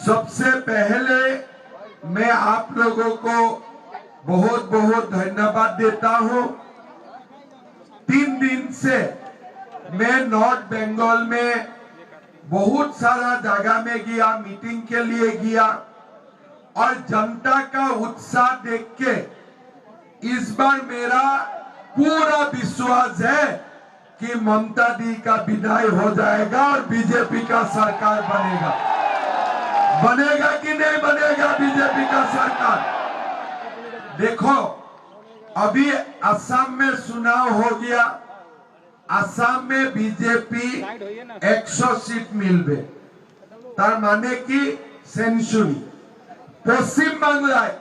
सबसे पहले मैं आप लोगों को बहुत बहुत धन्यवाद देता हूं। 3 दिन से मैं नॉर्थ बंगाल में बहुत सारा जगह में गया, मीटिंग के लिए गया और जनता का उत्साह देख के इस बार मेरा पूरा विश्वास है कि ममता दी का विदाई हो जाएगा और बीजेपी का सरकार बनेगा। बनेगा कि नहीं बनेगा बीजेपी का सरकार? देखो, अभी असम में चुनाव हो गया, असम में बीजेपी 100 सीट मिलबे, तार माने की सेंचुरी। पश्चिम बांग्लाय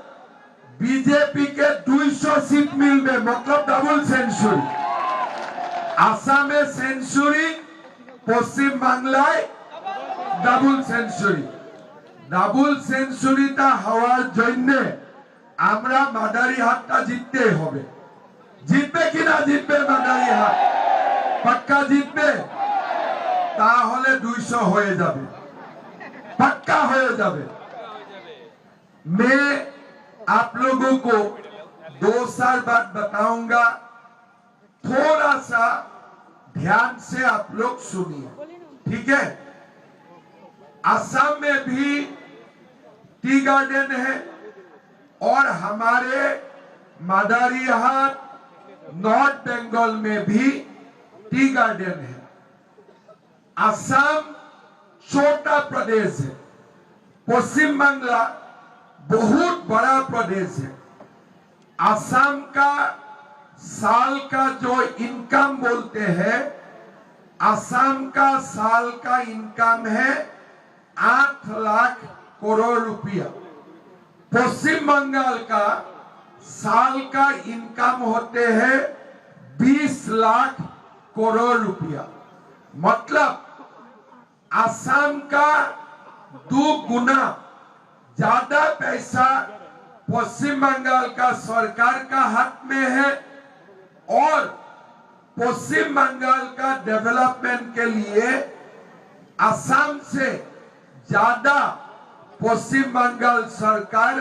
बीजेपी के 200 सीट मिलबे, मतलब डबल सेंचुरी। आसामे सेंचुरी, पश्चिम बांग्लाय डबल सेंचुरी। ডাবল সেঞ্চুরিটা হওয়ার জন্য আমরা মাদারিহাটটা জিততেই হবে। জিতবে কিনা? জিতবে মাদারিহাট, পাক্কা জিতবে। তাহলে 200 হয়ে যাবে, पक्का हो जावे। मैं आप लोगों को 2 साल बाद बताऊंगा, थोड़ा सा ध्यान से आप लोग सुनिए, ठीक है? असम में भी टी गार्डन है और हमारे मादारीहाट नॉर्थ बंगाल में भी टी गार्डन है। असम छोटा प्रदेश है, पश्चिम बांग्ला बहुत बड़ा प्रदेश है। असम का साल का जो इनकम बोलते हैं, असम का साल का इनकम है 8 लाख करोड़ रुपया। पश्चिम बंगाल का साल का इनकम होते हैं 20 लाख करोड़ रुपया। मतलब असम का 2 गुना ज्यादा पैसा पश्चिम बंगाल का सरकार का हाथ में है और पश्चिम बंगाल का डेवलपमेंट के लिए असम से ज्यादा पश्चिम बंगाल सरकार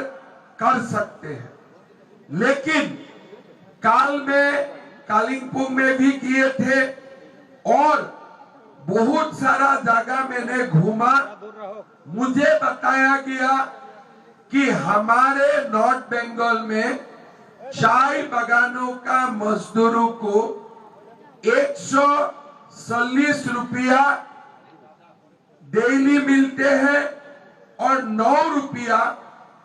कर सकते हैं। लेकिन काल में कालिंपोंग में भी किए थे और बहुत सारा जगह मैंने घूमा। मुझे बताया गया कि हमारे नॉर्थ बंगाल में चाय बागानों का मजदूरों को 140 रुपया डेली मिलते हैं और 9 रुपया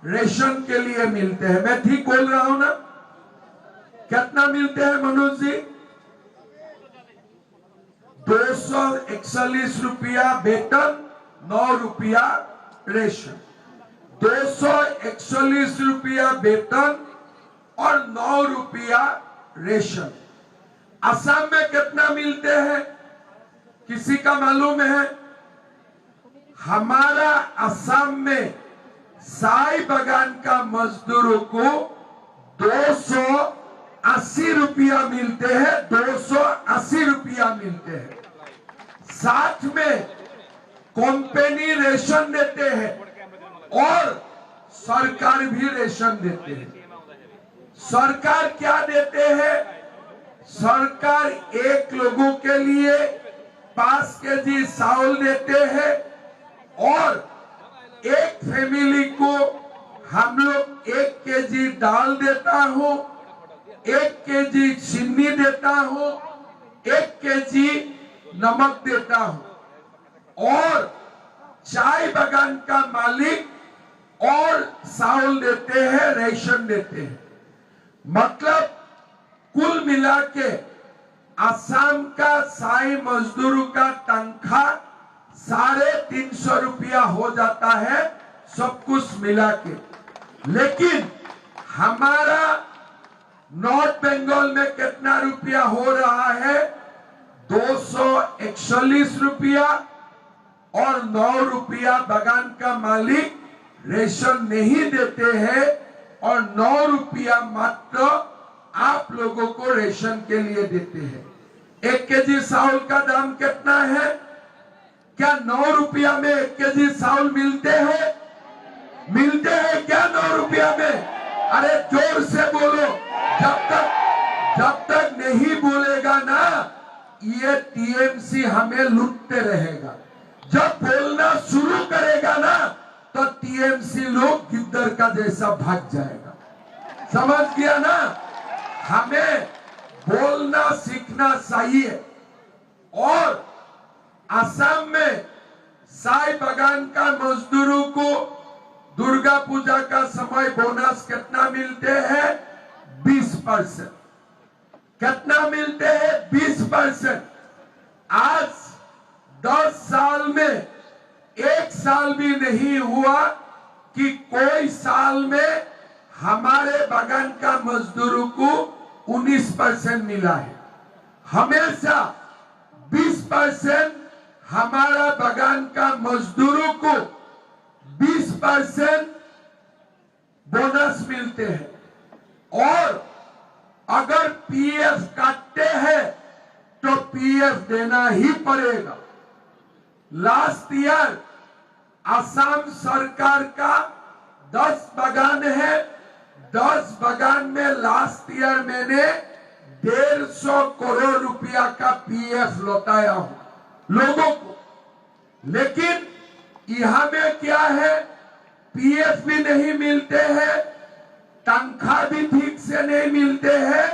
रेशन के लिए मिलते हैं। मैं ठीक बोल रहा हूं ना? कितना मिलते हैं मनोज जी? 241 रुपया वेतन, 9 रुपया रेशन। 241 रुपया वेतन और 9 रुपया रेशन। असम में कितना मिलते हैं किसी का मालूम है? हमारा असम में चाय बागान का मजदूरों को 280 रुपया मिलते हैं, 280 रुपया मिलते हैं। साथ में कंपनी रेशन देते हैं और सरकार भी रेशन देते हैं। सरकार क्या देते हैं? सरकार एक लोगों के लिए 5 केजी चावल देते हैं और एक फैमिली को हम लोग 1 केजी दाल देता हूं, 1 केजी चीनी देता हूं, 1 केजी नमक देता हूं और चाय बागान का मालिक और चावल देते हैं, रेशन देते हैं। मतलब कुल मिला के असम का चाय मजदूरों का तनख्वाह 350 रुपया हो जाता है, सब कुछ मिला के। लेकिन हमारा नॉर्थ बंगाल में कितना रुपया हो रहा है? 241 रुपया और 9 रुपया बागान का मालिक रेशन नहीं देते हैं और 9 रुपया मात्र आप लोगों को रेशन के लिए देते हैं। 1 केजी चावल का दाम कितना है? क्या 9 रुपया में 1 केजी चावल मिलते हैं? अरे जोर से बोलो। जब तक नहीं बोलेगा ना, ये टीएमसी हमें लूटते रहेगा। जब बोलना शुरू करेगा ना, तो टीएमसी लोग गिद्दर का जैसा भाग जाएगा। समझ गया ना? हमें बोलना सीखना चाहिए। और असम में चाय बागान का मजदूरों को दुर्गा पूजा का समय बोनस कितना मिलते हैं? 20%। कितना मिलते हैं? 20%। आज 10 साल में एक साल भी नहीं हुआ कि कोई साल में हमारे बागान का मजदूरों को 19% मिला है। हमेशा 20% हमारा बागान का मजदूरों को 20% बोनस मिलते हैं। और अगर पीएफ काटते हैं तो पीएफ देना ही पड़ेगा। लास्ट ईयर असम सरकार का 10 बागान है। 10 बागान में लास्ट ईयर मैंने 150 करोड़ रुपया का पीएफ लौटाया हूं लोगों को। लेकिन यहां में क्या है? पीएफ भी नहीं मिलते हैं, तनख्वाह भी ठीक से नहीं मिलते हैं,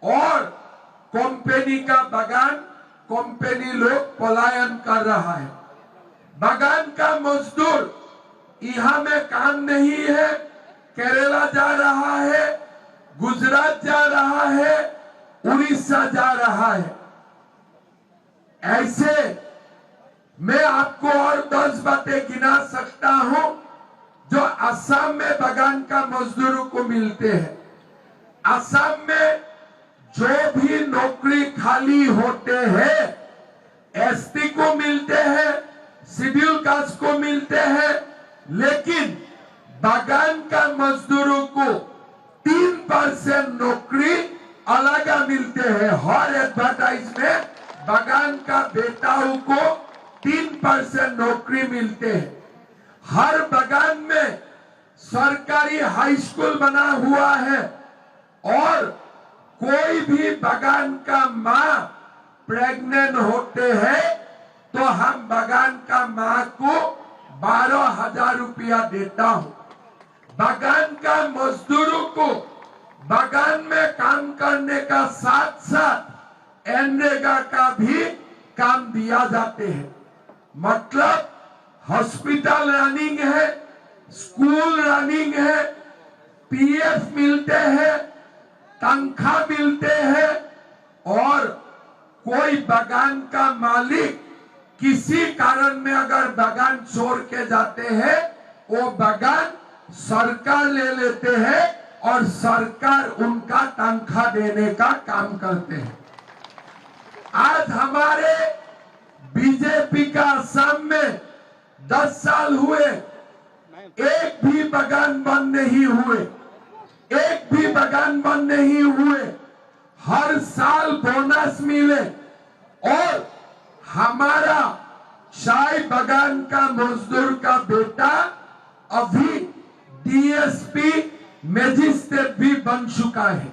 और कंपनी का बागान कंपनी लोग पलायन कर रहा है। बागान का मजदूर यहां में काम नहीं है, केरला जा रहा है, गुजरात जा रहा है, उड़ीसा जा रहा है। ऐसे मैं आपको और 10 बातें गिना सकता हूं जो असम में बागान का मजदूरों को मिलते हैं। असम में जो भी नौकरी खाली होते हैं, एसटी को मिलते हैं, शेड्यूल कास्ट को मिलते हैं, लेकिन बागान का मजदूरों को 3% नौकरी अलग मिलते हैं। हर एडवर्टाइज में बागान का बेटाओं को 3% नौकरी मिलते हैं। हर बागान में सरकारी हाई स्कूल बना हुआ है, और कोई भी बागान का माँ प्रेग्नेंट होते हैं तो हम बागान का माँ को 12,000 रुपया देता हूं। बागान का मजदूरों को बागान में काम करने का साथ साथ एनरेगा का भी काम दिया जाते हैं। मतलब हॉस्पिटल रनिंग है, स्कूल रनिंग है, पीएफ मिलते हैं, तनख्वाह मिलते हैं, और कोई बागान का मालिक किसी कारण में अगर बागान छोड़ के जाते हैं, वो बागान सरकार ले लेते हैं और सरकार उनका तनख्वाह देने का काम करते हैं। आज हमारे बीजेपी का असम में 10 साल हुए, एक भी बागान बंद नहीं हुए, एक भी बागान बंद नहीं हुए। हर साल बोनस मिले, और हमारा चाय बागान का मजदूर का बेटा अभी डीएसपी मजिस्ट्रेट भी बन चुका है,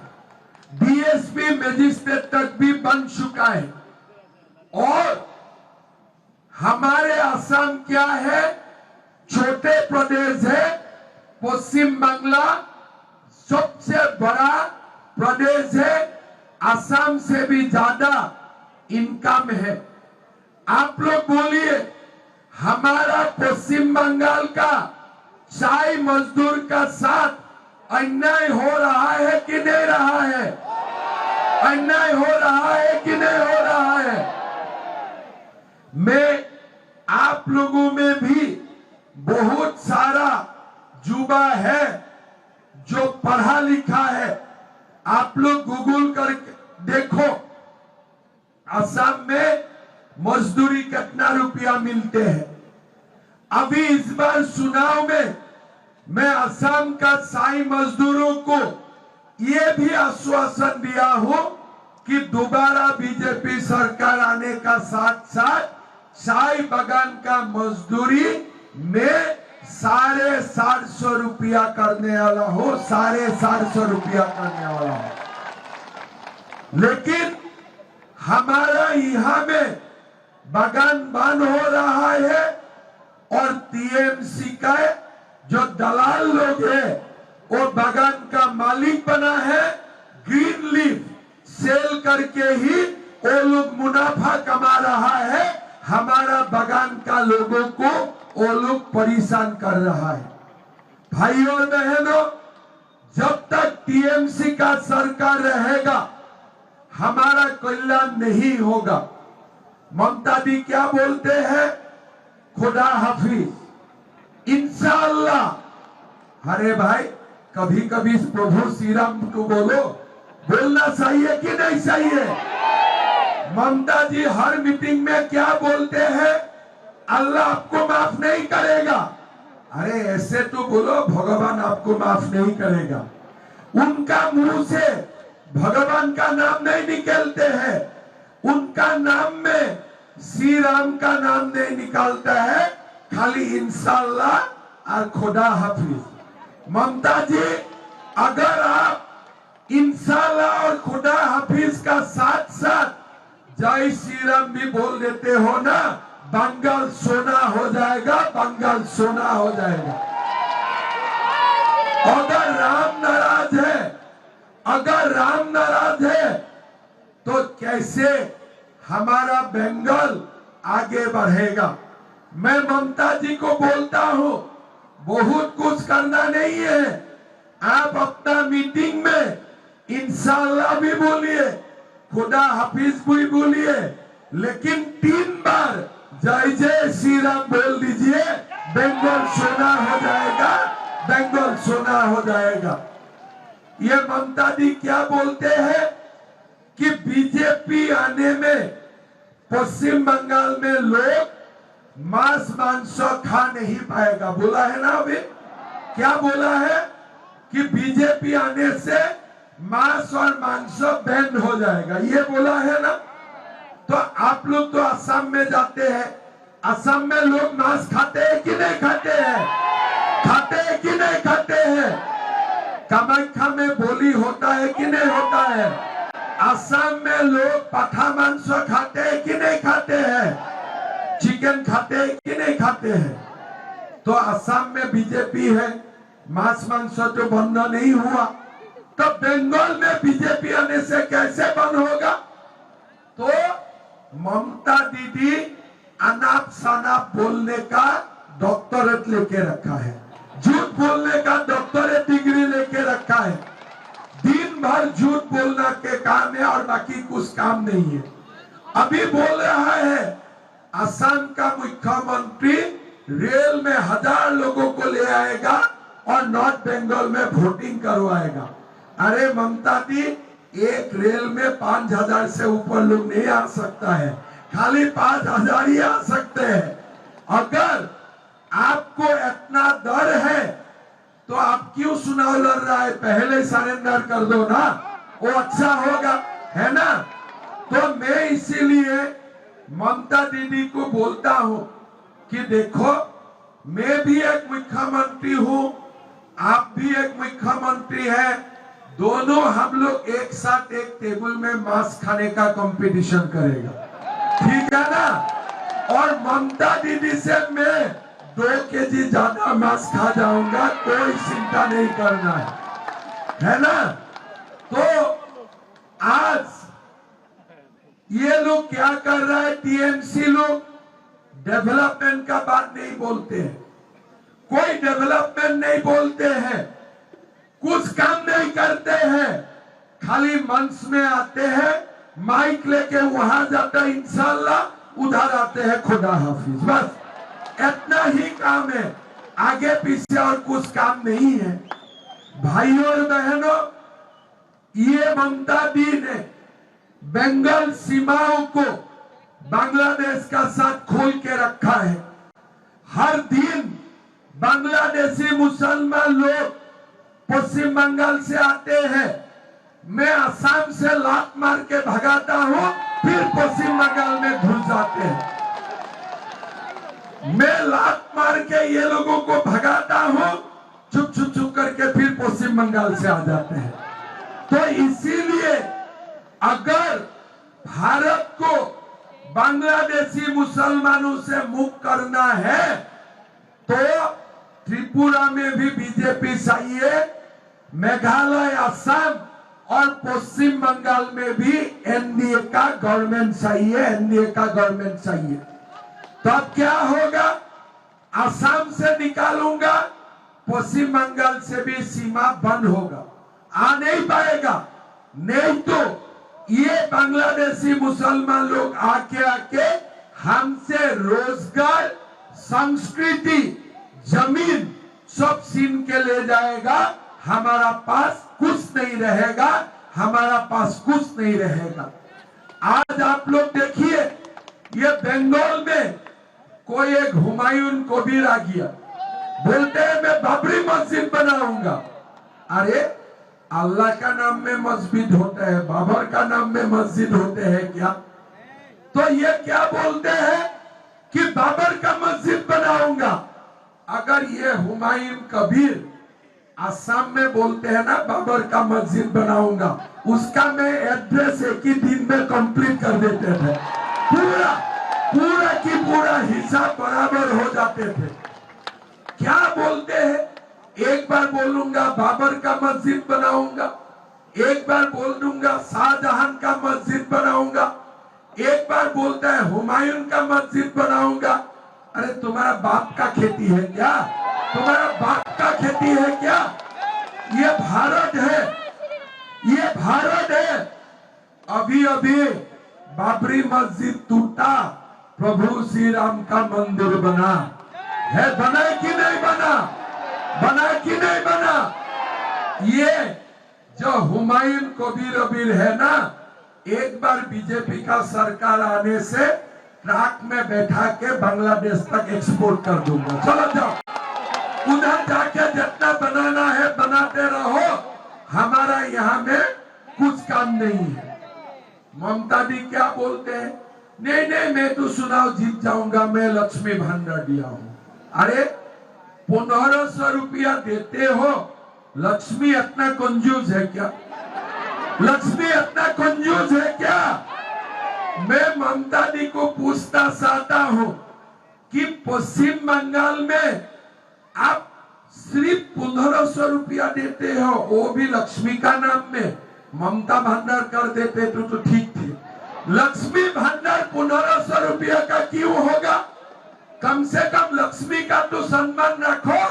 डीएसपी मजिस्ट्रेट तक भी बन चुका है। और हमारे असम क्या है? छोटे प्रदेश है। पश्चिम बांग्ला सबसे बड़ा प्रदेश है, असम से भी ज्यादा इनकम है। आप लोग बोलिए, हमारा पश्चिम बंगाल का चाय मजदूर का साथ अन्याय हो रहा है कि नहीं रहा है? अन्याय हो रहा है कि नहीं हो रहा है? मैं आप लोगों में भी बहुत सारा युवा है जो पढ़ा लिखा है। आप लोग गूगल कर देखो, असम में मजदूरी कितना रुपया मिलते हैं। अभी इस बार चुनाव में मैं असम का चाय मजदूरों को ये भी आश्वासन दिया हूं कि दोबारा बीजेपी सरकार आने का साथ साथ चाय बागान का मजदूरी में 750 रुपया करने वाला हो, 750 रुपया करने वाला हो। लेकिन हमारा यहाँ में बागान बंद हो रहा है और टीएमसी का जो दलाल लोग है वो बागान का मालिक बना है। ग्रीन लीफ सेल करके ही वो लोग मुनाफा कमा रहा है। हमारा बागान का लोगों को वो लोग परेशान कर रहा है। भाई और बहनों, जब तक टीएमसी का सरकार रहेगा हमारा कल्याण नहीं होगा। ममता दी क्या बोलते हैं? खुदा हाफिज, इंशाअल्लाह। अरे भाई, कभी कभी प्रभु श्री राम को बोलना चाहिए कि नहीं चाहिए? ममता जी हर मीटिंग में क्या बोलते हैं? अल्लाह आपको माफ नहीं करेगा। अरे ऐसे तो बोलो, भगवान आपको माफ नहीं करेगा। उनका मुंह से भगवान का नाम नहीं निकलते हैं, उनका नाम में श्री राम का नाम नहीं निकलता है, खाली इंशाअल्लाह और खुदा हाफिज। ममता जी, अगर आप इंशाअल्लाह और खुदा हाफिज का साथ साथ जय श्री राम भी बोल देते हो ना, बंगाल सोना हो जाएगा, बंगाल सोना हो जाएगा। अगर राम नाराज है, अगर राम नाराज है तो कैसे हमारा बंगाल आगे बढ़ेगा? मैं ममता जी को बोलता हूं, बहुत कुछ करना नहीं है। आप अपना मीटिंग में इंशाअल्लाह भी बोलिए, खुदा हाफिज भी बोलिए, लेकिन 3 बार जय जय श्री राम बोल दीजिए। बंगाल सोना हो जाएगा, बंगाल सोना हो जाएगा। ये ममता दी क्या बोलते हैं कि बीजेपी आने में पश्चिम बंगाल में लोग मांस मांस खा नहीं पाएगा। बोला है ना अभी? क्या बोला है कि बीजेपी आने से मांस और मांस बैन हो जाएगा, ये बोला है ना? तो आप लोग तो असम में जाते हैं, असम में लोग मांस खाते हैं कि नहीं खाते हैं? खाते हैं कि नहीं खाते हैं? कामाख्या में बोली होता है कि नहीं होता है? असम में लोग पाठा मांस खाते हैं कि नहीं खाते हैं? चिकन खाते हैं कि नहीं खाते हैं? तो असम में बीजेपी है, मांस मांस तो बंद नहीं हुआ, तो बंगाल में बीजेपी आने से कैसे बंद होगा? तो ममता दीदी अनाप शनाप बोलने का डॉक्टरेट लेके रखा है, झूठ बोलने का डॉक्टरेट डिग्री लेके रखा है। दिन भर झूठ बोलना के काम है और बाकी कुछ काम नहीं है। अभी बोल रहा है असम का मुख्यमंत्री रेल में 1000 लोगों को ले आएगा और नॉर्थ बंगाल में वोटिंग करवाएगा। अरे ममता दी, एक रेल में 5000 से ऊपर लोग नहीं आ सकता है, खाली 5000 ही आ सकते हैं। अगर आपको इतना डर है तो आप क्यों चुनाव लड़ रहा है? पहले सरेंडर कर दो ना, वो अच्छा होगा, है ना? तो मैं इसीलिए ममता दीदी को बोलता हूं कि देखो, मैं भी एक मुख्यमंत्री हूं, आप भी एक मुख्यमंत्री है, दोनों हम लोग एक साथ एक टेबल में मांस खाने का कंपटीशन करेगा, ठीक है ना? और ममता दीदी से मैं 2 केजी ज्यादा मांस खा जाऊंगा, कोई चिंता नहीं करना है ना? तो आज ये लोग क्या कर रहा है? टीएमसी लोग डेवलपमेंट का बात नहीं बोलते हैं, कोई डेवलपमेंट नहीं बोलते हैं, कुछ काम नहीं करते हैं, खाली मंच में आते हैं, माइक लेके वहां जाते हैं इंशाअल्लाह, उधर आते हैं खुदा हाफिज, बस इतना ही काम है, आगे पीछे और कुछ काम नहीं है। भाइयों और बहनों, ये ममता दी ने बंगाल सीमाओं को बांग्लादेश का साथ खोल के रखा है। हर दिन बांग्लादेशी मुसलमान लोग पश्चिम बंगाल से आते हैं, मैं असम से लात मार के भगाता हूं, फिर पश्चिम बंगाल में घुस जाते हैं। मैं लात मार के ये लोगों को भगाता हूं, चुप चुप चुप करके फिर पश्चिम बंगाल से आ जाते हैं। तो इसीलिए अगर भारत को बांग्लादेशी मुसलमानों से मुक्त करना है तो त्रिपुरा में भी बीजेपी चाहिए, मेघालय, असम और पश्चिम बंगाल में भी एनडीए का गवर्नमेंट चाहिए, एनडीए का गवर्नमेंट चाहिए। तब क्या होगा, असम से निकालूंगा, पश्चिम बंगाल से भी सीमा बंद होगा, आ नहीं पाएगा। नहीं तो ये बांग्लादेशी मुसलमान लोग आके हमसे रोजगार, संस्कृति, जमीन सब छीन के ले जाएगा। हमारा पास कुछ नहीं रहेगा, हमारा पास कुछ नहीं रहेगा। आज आप लोग देखिए, ये बंगाल में कोई एक हुमायूं कबीर आ गया, बोलते हैं मैं बाबरी मस्जिद बनाऊंगा। अरे अल्लाह का नाम में मस्जिद होता है, बाबर का नाम में मस्जिद होते हैं क्या? तो ये क्या बोलते हैं कि बाबर का मस्जिद बनाऊंगा। अगर ये हुमायूं कबीर असम में बोलते हैं ना बाबर का मस्जिद बनाऊंगा, उसका मैं एड्रेस एक ही दिन में कंप्लीट कर देते थे। पूरा पूरा की पूरा हिसाब बराबर हो जाते थे। क्या बोलते हैं, एक बार बोलूंगा बाबर का मस्जिद बनाऊंगा, एक बार बोल दूंगा शाहजहां का मस्जिद बनाऊंगा, एक बार बोलता है हुमायूं का मस्जिद बनाऊंगा। अरे तुम्हारा बाप का खेती है क्या? तुम्हारा बाप का खेती है क्या? ये भारत है, ये भारत है। अभी अभी बाबरी मस्जिद टूटा, प्रभु श्री राम का मंदिर बना है। बना कि नहीं बना? बना कि नहीं बना? ये जो हुमायूं कबीर है ना, एक बार बीजेपी का सरकार आने से ट्रक में बैठा के बांग्लादेश तक एक्सपोर्ट कर दूंगा। चलो जाओ, उधर जाके जितना बनाना है बनाते रहो, हमारा यहाँ में कुछ काम नहीं है। ममता दी क्या बोलते हैं, नहीं नहीं मैं तो चुनाव जीत जाऊंगा, मैं लक्ष्मी भंडार दिया हूँ। अरे 1500 रुपया देते हो, लक्ष्मी इतना कंजूस है क्या? लक्ष्मी इतना कंजूस है क्या? मैं ममता दी को पूछना चाहता हूं कि पश्चिम बंगाल में आप सिर्फ 1500 रुपया देते हो, वो भी लक्ष्मी का नाम में। ममता भंडार कर देते तो ठीक थे। लक्ष्मी भंडार 1500 रुपया का क्यों होगा? कम से कम लक्ष्मी का तो सम्मान रखो,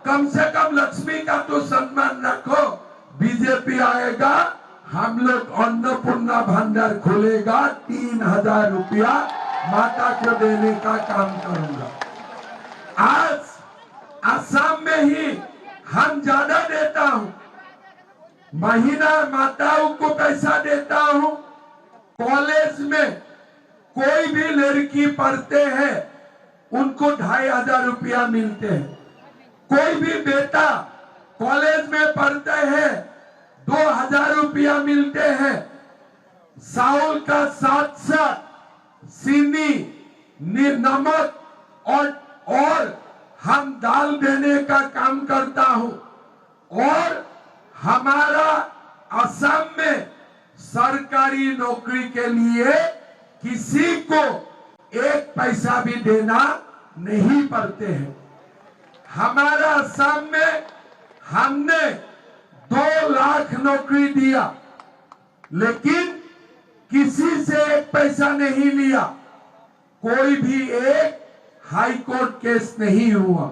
कम से कम लक्ष्मी का तो सम्मान रखो। बीजेपी आएगा, हम लोग अन्नपूर्णा भंडार खोलेगा, 3000 रुपया माता को देने का काम करूंगा। आज असम में ही हम ज्यादा देता हूं, महीना माताओं को पैसा देता हूं। कॉलेज में कोई भी लड़की पढ़ते हैं, उनको 2500 रुपया मिलते हैं। कोई भी बेटा कॉलेज में पढ़ते हैं, 2000 रुपया मिलते हैं। चावल का साथ चीनी, नमक और हम दाल देने का काम करता हूं। और हमारा असम में सरकारी नौकरी के लिए किसी को 1 पैसा भी देना नहीं पड़ते हैं। हमारा असम में हमने 2 लाख नौकरी दिया, लेकिन किसी से 1 पैसा नहीं लिया। कोई भी एक हाई कोर्ट केस नहीं हुआ।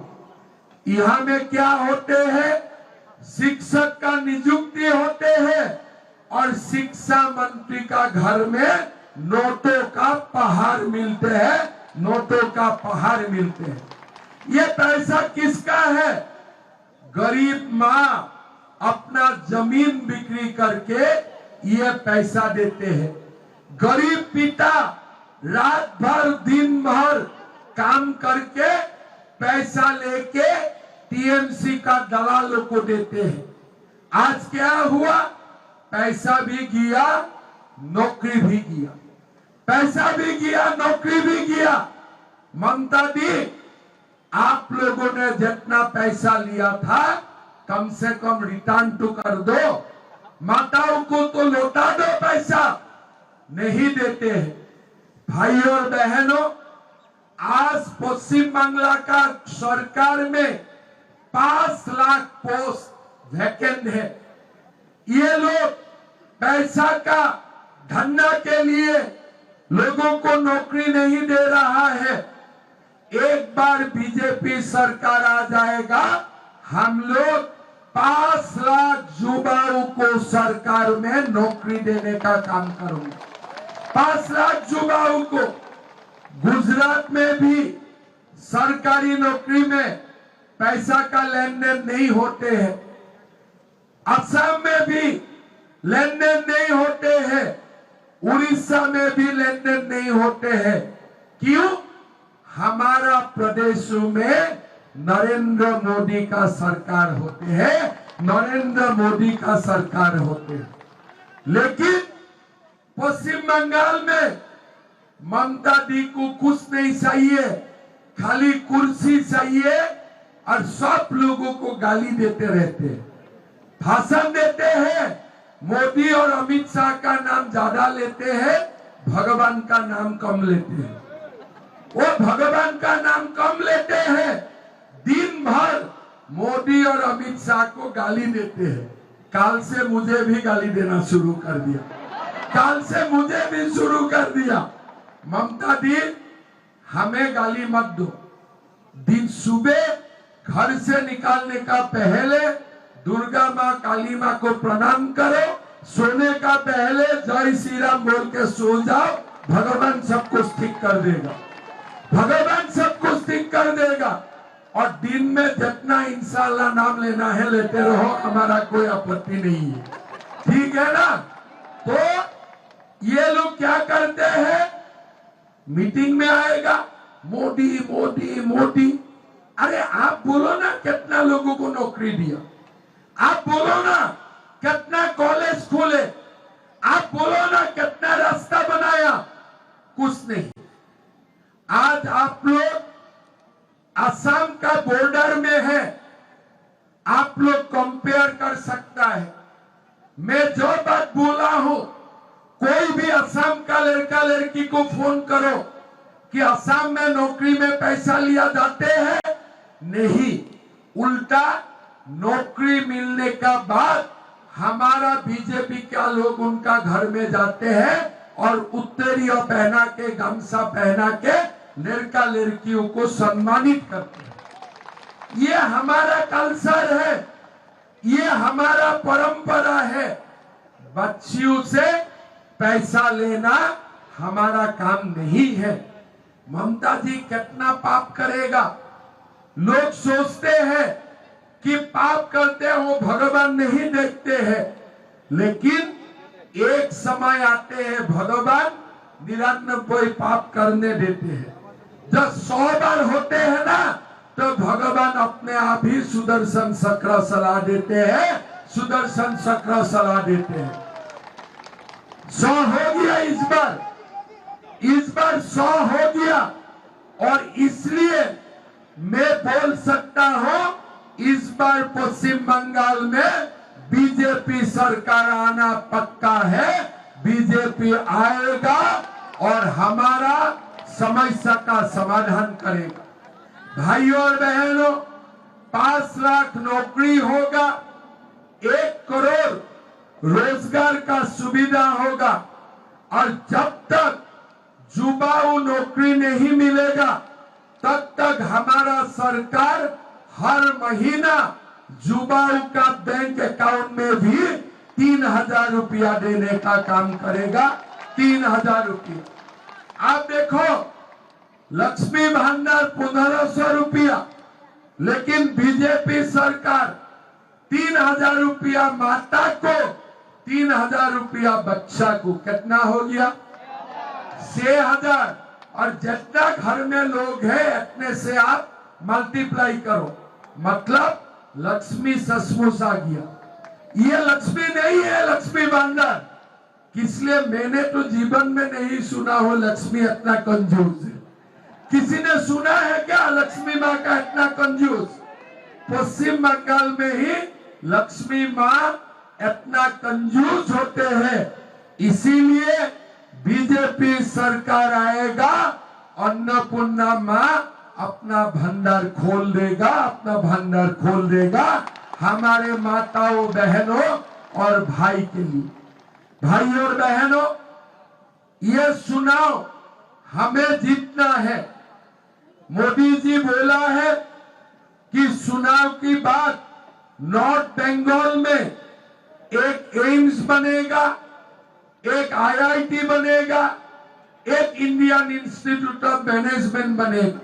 यहाँ में क्या होते हैं, शिक्षक का नियुक्ति होते हैं और शिक्षा मंत्री का घर में नोटों का पहाड़ मिलते हैं, नोटों का पहाड़ मिलते हैं। ये पैसा किसका है? गरीब माँ अपना जमीन बिक्री करके ये पैसा देते हैं। गरीब पिता रात भर दिन भर काम करके पैसा लेके टीएमसी का दलालों को देते हैं। आज क्या हुआ? पैसा भी गया, नौकरी भी गया। पैसा भी गया, नौकरी भी गया। ममता दी, आप लोगों ने जितना पैसा लिया था कम से कम रिटर्न तो कर दो, माताओं को तो लौटा दो पैसा, नहीं देते हैं। भाई और बहनों, आज पश्चिम बांग्ला का सरकार में 5 लाख पोस्ट वैकेंट है। ये लोग पैसा का धंधा के लिए लोगों को नौकरी नहीं दे रहा है। एक बार बीजेपी सरकार आ जाएगा, हम लोग 5 लाख युवाओं को सरकार में नौकरी देने का काम करूंगा। 5 लाख युवाओं को। गुजरात में भी सरकारी नौकरी में पैसा का लेन देन नहीं होते हैं, असम में भी लेन देन नहीं होते हैं, उड़ीसा में भी लेन देन नहीं होते हैं। क्यों? हमारा प्रदेशों में नरेंद्र मोदी का सरकार होते हैं, नरेंद्र मोदी का सरकार होते हैं। लेकिन पश्चिम बंगाल में ममता दी को कुछ नहीं चाहिए, खाली कुर्सी चाहिए और सब लोगों को गाली देते रहते हैं, भाषण देते हैं। मोदी और अमित शाह का नाम ज्यादा लेते हैं, भगवान का नाम कम लेते हैं। वो भगवान का नाम कम लेते हैं, दिन भर मोदी और अमित शाह को गाली देते हैं। काल से मुझे भी गाली देना शुरू कर दिया, काल से मुझे भी शुरू कर दिया। ममता दी, हमें गाली मत दो। दिन सुबह घर से निकालने का पहले दुर्गा माँ काली माँ को प्रणाम करो, सोने का पहले जय श्री राम बोल के सो जाओ, भगवान सब कुछ ठीक कर देगा, भगवान सब कुछ ठीक कर देगा। और दिन में जितना इंशाल्लाह नाम लेना है लेते रहो, हमारा कोई आपत्ति नहीं है, ठीक है ना। तो ये लोग क्या करते हैं, मीटिंग में आएगा मोदी मोदी मोदी। अरे आप बोलो ना कितना लोगों को नौकरी दिया, आप बोलो ना कितना कॉलेज खोले, आप बोलो ना कितना रास्ता बनाया, कुछ नहीं। आज आप लोग असम का बॉर्डर में है, आप लोग कंपेयर कर सकता है। मैं जो बात बोला हूं, कोई भी असम का लड़का लड़की को फोन करो कि असम में नौकरी में पैसा लिया जाते हैं, नहीं। उल्टा नौकरी मिलने का बाद हमारा बीजेपी का लोग उनका घर में जाते हैं और उत्तरीय पहना के, गामछा पहना के लड़का लड़कियों को सम्मानित करते हैं। ये हमारा कल्चर है, ये हमारा परंपरा है। बच्चियों से पैसा लेना हमारा काम नहीं है। ममता जी कितना पाप करेगा। लोग सोचते हैं कि पाप करते हो भगवान नहीं देखते हैं, लेकिन एक समय आते हैं भगवान 99 पाप करने देते हैं। जब 100 बार होते हैं ना, तो भगवान अपने आप ही सुदर्शन चक्र चला देते हैं, सुदर्शन चक्र चला देते हैं। 100 हो गया इस बार 100 हो गया। और इसलिए मैं बोल सकता हूं, इस बार पश्चिम बंगाल में बीजेपी सरकार आना पक्का है। बीजेपी आएगा और हमारा समस्या का समाधान करेगा। भाइयों और बहनों, 5 लाख नौकरी होगा, 1 करोड़ रोजगार का सुविधा होगा। और जब तक युवाओं नौकरी नहीं मिलेगा, तब तक हमारा सरकार हर महीना युवाओं का बैंक अकाउंट में भी 3000 रुपया देने का काम करेगा। 3000 रुपया। आप देखो, लक्ष्मी भंडार 1500 रुपया, लेकिन बीजेपी सरकार 3000 रुपया माता को, 3000 रुपया बच्चा को, कितना हो गया? 6000। और जितना घर में लोग हैं इतने से आप मल्टीप्लाई करो, मतलब लक्ष्मी सचमुच आ गया। ये लक्ष्मी नहीं है लक्ष्मी भंडार। इसलिए मैंने तो जीवन में नहीं सुना हो लक्ष्मी इतना कंजूस है। किसी ने सुना है क्या लक्ष्मी माँ का इतना कंजूस? पश्चिम बंगाल में ही लक्ष्मी माँ इतना कंजूस होते हैं, इसीलिए बीजेपी सरकार आएगा, अन्नपूर्णा माँ अपना भंडार खोल देगा, अपना भंडार खोल देगा हमारे माताओं बहनों और भाई के लिए। भाई और बहनों, ये चुनाव हमें जीतना है। मोदी जी बोला है कि चुनाव की बात नॉर्थ बंगाल में एक एम्स बनेगा, एक आईआईटी बनेगा, एक इंडियन इंस्टीट्यूट ऑफ मैनेजमेंट बनेगा।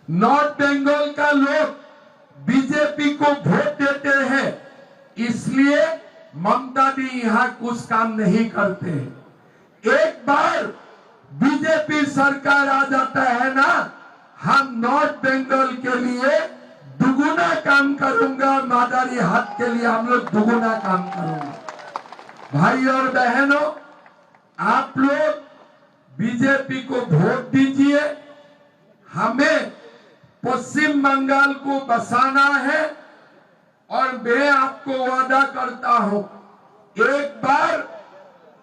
नॉर्थ बंगाल का लोग बीजेपी को वोट देते हैं, इसलिए ममता दी यहाँ कुछ काम नहीं करते। एक बार बीजेपी सरकार आ जाता है ना, हम नॉर्थ बंगाल के लिए दुगुना काम करूंगा, मादारी हाथ के लिए हम लोग दुगुना काम करूंगा। भाई और बहनों, आप लोग बीजेपी को वोट दीजिए। हमें पश्चिम बंगाल को बसाना है और मैं आपको वादा करता हूं, एक बार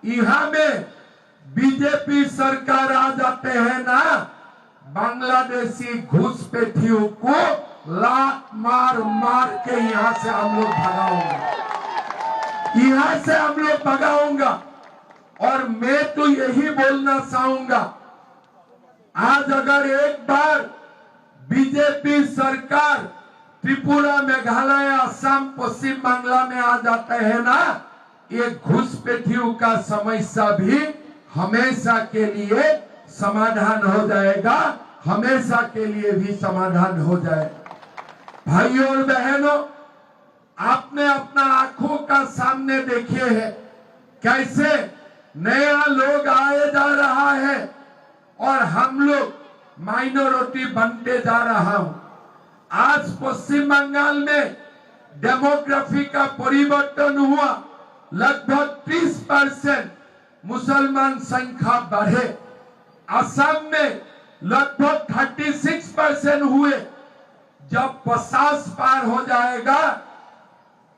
यहाँ में बीजेपी सरकार आ जाते हैं ना, बांग्लादेशी घुसपैठियों को लात मार मार के यहाँ से हम लोग भगाऊंगा, यहाँ से हम लोग भगाऊंगा। और मैं तो यही बोलना चाहूंगा, आज अगर एक बार बीजेपी सरकार त्रिपुरा, मेघालय, असम, पश्चिम बांग्ला में आ जाते हैं ना, ये घुसपैठियों का समस्या भी हमेशा के लिए समाधान हो जाएगा, हमेशा के लिए भी समाधान हो जाएगा। भाइयों और बहनों, आपने अपना आंखों का सामने देखे हैं कैसे नया लोग आए जा रहा है और हम लोग माइनॉरिटी बनते जा रहा हूं। आज पश्चिम बंगाल में डेमोग्राफी का परिवर्तन हुआ, लगभग 30% मुसलमान संख्या बढ़े। असम में लगभग 36% हुए। जब 50 पार हो जाएगा,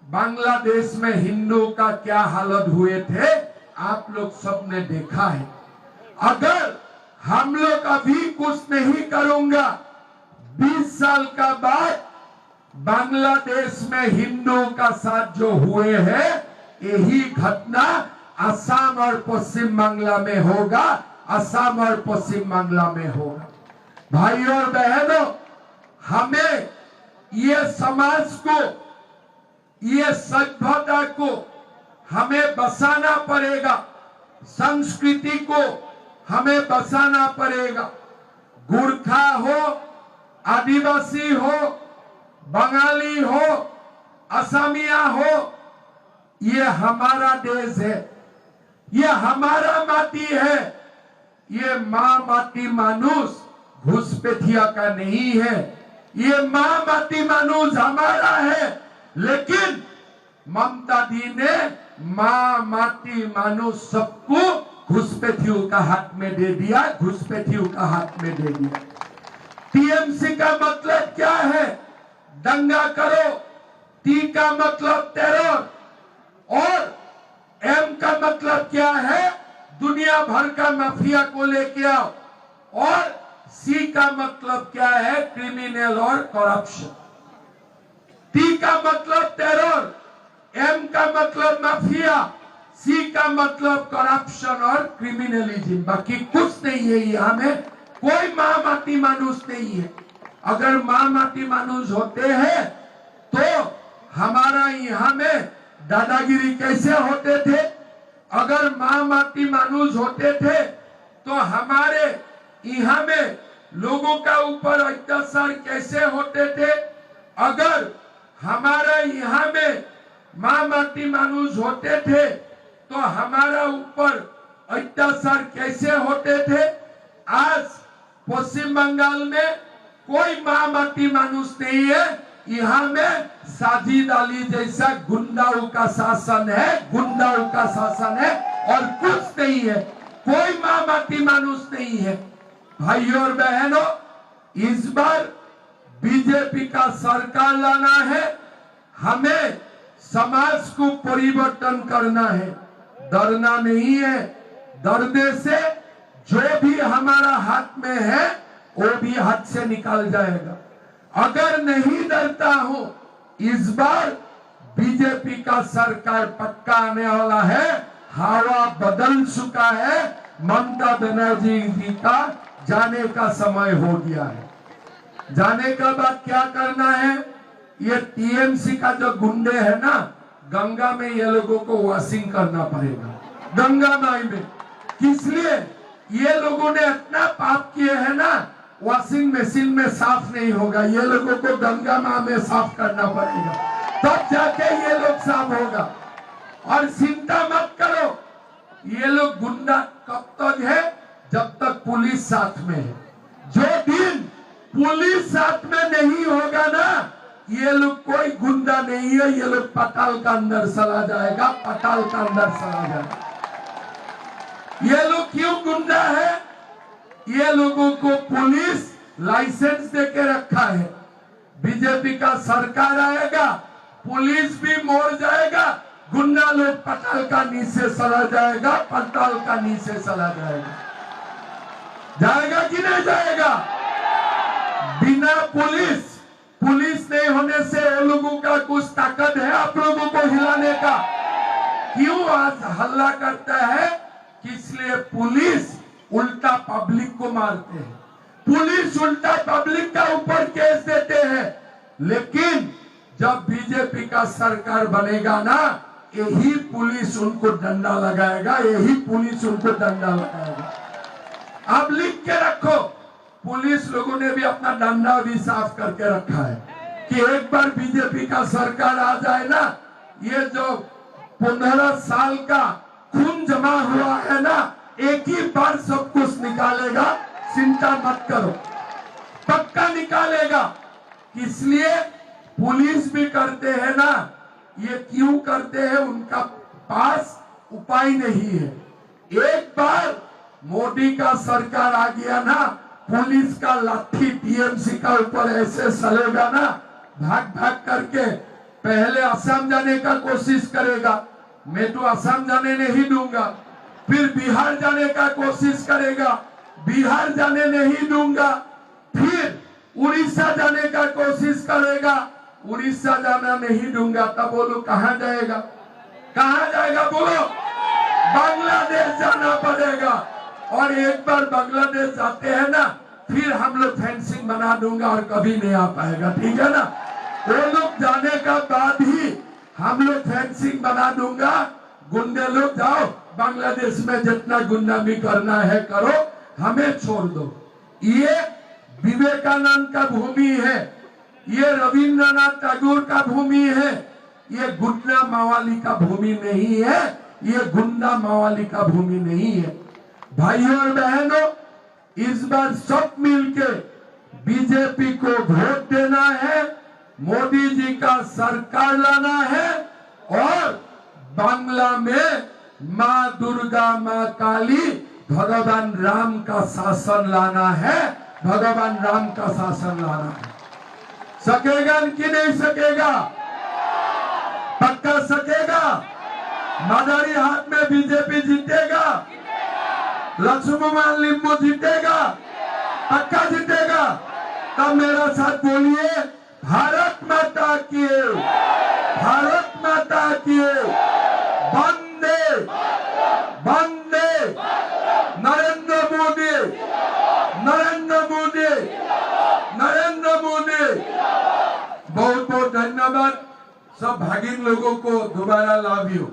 बांग्लादेश में हिंदू का क्या हालत हुए थे आप लोग सबने देखा है। अगर हम लोग अभी कुछ नहीं करूंगा, 20 साल का बाद बांग्लादेश में हिंदुओं का साथ जो हुए हैं, यही घटना असम और पश्चिम बांग्ला में होगा, असम और पश्चिम बांग्ला में होगा। भाइयों और बहनों, हमें ये समाज को, ये सभ्यता को हमें बसाना पड़ेगा, संस्कृति को हमें बसाना पड़ेगा। गुरखा हो, आदिवासी हो, बंगाली हो, असमिया हो, ये हमारा देश है, ये हमारा माटी है। ये माँ माटी मानुष घुसपैठिया का नहीं है, ये माँ माटी मानुष हमारा है। लेकिन ममता दी ने माँ माटी मानुष सबको घुसपैठियों का हाथ में दे दिया, घुसपैठियों का हाथ में दे दिया। टीएमसी का मतलब क्या है? दंगा करो। टी का मतलब टेरर और एम का मतलब क्या है? दुनिया भर का माफिया को लेके आओ। और सी का मतलब क्या है? क्रिमिनल और करप्शन। टी का मतलब टेरर, एम का मतलब माफिया, सी का मतलब करप्शन और क्रिमिनलिज्म। बाकी कुछ नहीं है यहाँ में, कोई माँ माटी मानुष नहीं है। अगर माँ माटी मानुष होते हैं तो हमारा यहाँ में दादागिरी कैसे होते थे? अगर माँ माटी मानुष होते थे तो हमारे यहाँ में लोगों का ऊपर अत्याचार कैसे होते थे? अगर हमारा यहाँ में माँ माटी मानुष होते थे तो हमारा ऊपर अत्याचार कैसे होते थे? आज पश्चिम बंगाल में कोई माँ माटी मानुष नहीं है। यहाँ में साजिद अली जैसा गुंडाओं का शासन है, गुंडाओं का शासन है और कुछ नहीं है। कोई माँ माटी मानुष नहीं है। भाइयों और बहनों, इस बार बीजेपी का सरकार लाना है, हमें समाज को परिवर्तन करना है, डरना नहीं है। डरने से जो भी हमारा हाथ में है वो भी हाथ से निकल जाएगा। अगर नहीं डरता हूं, इस बार बीजेपी का सरकार पक्का आने वाला है। हवा बदल चुका है, ममता बनर्जी जी का जाने का समय हो गया है। जाने का बाद क्या करना है, ये टीएमसी का जो गुंडे है ना, गंगा में ये लोगों को वॉशिंग करना पड़ेगा, गंगा माई में। किस लिए? ये लोगों ने इतना पाप किए हैं ना, वॉशिंग मशीन में साफ नहीं होगा, ये लोगों को गंगा माँ में साफ करना पड़ेगा, तब जाके ये लोग साफ होगा। और चिंता मत करो, ये लोग गुंडा कब तक है? जब तक पुलिस साथ में है। जो दिन पुलिस साथ में नहीं होगा ना, ये लोग कोई गुंडा नहीं है, ये लोग पताल का अंदर चला जाएगा, पताल का अंदर चला जाएगा। ये लोग क्यों गुंडा है? ये लोगों को पुलिस लाइसेंस देके रखा है। बीजेपी का सरकार आएगा, पुलिस भी मोड़ जाएगा, गुंडा लोग पताल का नीचे चला जाएगा, पताल का नीचे चला जाएगा। जाएगा कि नहीं जाएगा? बिना पुलिस नहीं होने से वो लोगों का कुछ ताकत है आप लोगों को हिलाने का? क्यों आज हल्ला करता है? इसलिए पुलिस उल्टा पब्लिक को मारते हैं, पुलिस उल्टा पब्लिक का ऊपर केस देते हैं। लेकिन जब बीजेपी का सरकार बनेगा ना, यही पुलिस उनको डंडा लगाएगा, यही पुलिस उनको डंडा लगाएगा। आप लिख के रखो, पुलिस लोगों ने भी अपना डंडा भी साफ करके रखा है कि एक बार बीजेपी का सरकार आ जाए ना, ये जो 15 साल का खून जमा हुआ है ना, एक ही बार सब कुछ निकालेगा, चिंता मत करो, पक्का निकालेगा। इसलिए पुलिस भी करते हैं ना, ये क्यों करते हैं? उनका पास उपाय नहीं है। एक बार मोदी का सरकार आ गया ना, पुलिस का लाठी टीएमसी का ऊपर ऐसे चलेगा ना, भाग भाग करके पहले असम जाने का कोशिश करेगा, मैं तो असम जाने नहीं दूंगा। फिर बिहार जाने का कोशिश करेगा, बिहार जाने नहीं दूंगा। फिर उड़ीसा जाने का कोशिश करेगा, उड़ीसा जाना नहीं दूंगा। तब बोलो कहां जाएगा? कहां जाएगा बोलो? बांग्लादेश जाना पड़ेगा। और एक बार बांग्लादेश जाते हैं ना, फिर हम लोग फेंसिंग बना दूंगा और कभी नहीं आ पाएगा, ठीक है ना? वो लोग जाने का बाद ही हम लोग फेंसिंग बना दूंगा। गुंडे लोग जाओ बांग्लादेश में, जितना गुंडामी करना है करो, हमें छोड़ दो। ये विवेकानंद का भूमि है, ये रविंद्रनाथ टैगोर का भूमि है, ये गुंडा मावाली का भूमि नहीं है, ये गुंडा मावाली का भूमि नहीं है। भाइयों और बहनों, इस बार सब मिलके बीजेपी को वोट देना है, मोदी जी का सरकार लाना है और बांग्ला में माँ दुर्गा, माँ काली, भगवान राम का शासन लाना है, भगवान राम का शासन लाना है। सकेगा कि नहीं सकेगा? पक्का सकेगा? मदारी हाथ में बीजेपी जीतेगा, लक्ष्मण लिंबू जीतेगा, पक्का जीतेगा। तब मेरा साथ बोलिए, भारत माता की, भारत माता की, वंदे वंदे, नरेंद्र मोदी, नरेंद्र मोदी, नरेंद्र मोदी। बहुत बहुत धन्यवाद सब भागिन लोगों को, दोबारा लव यू।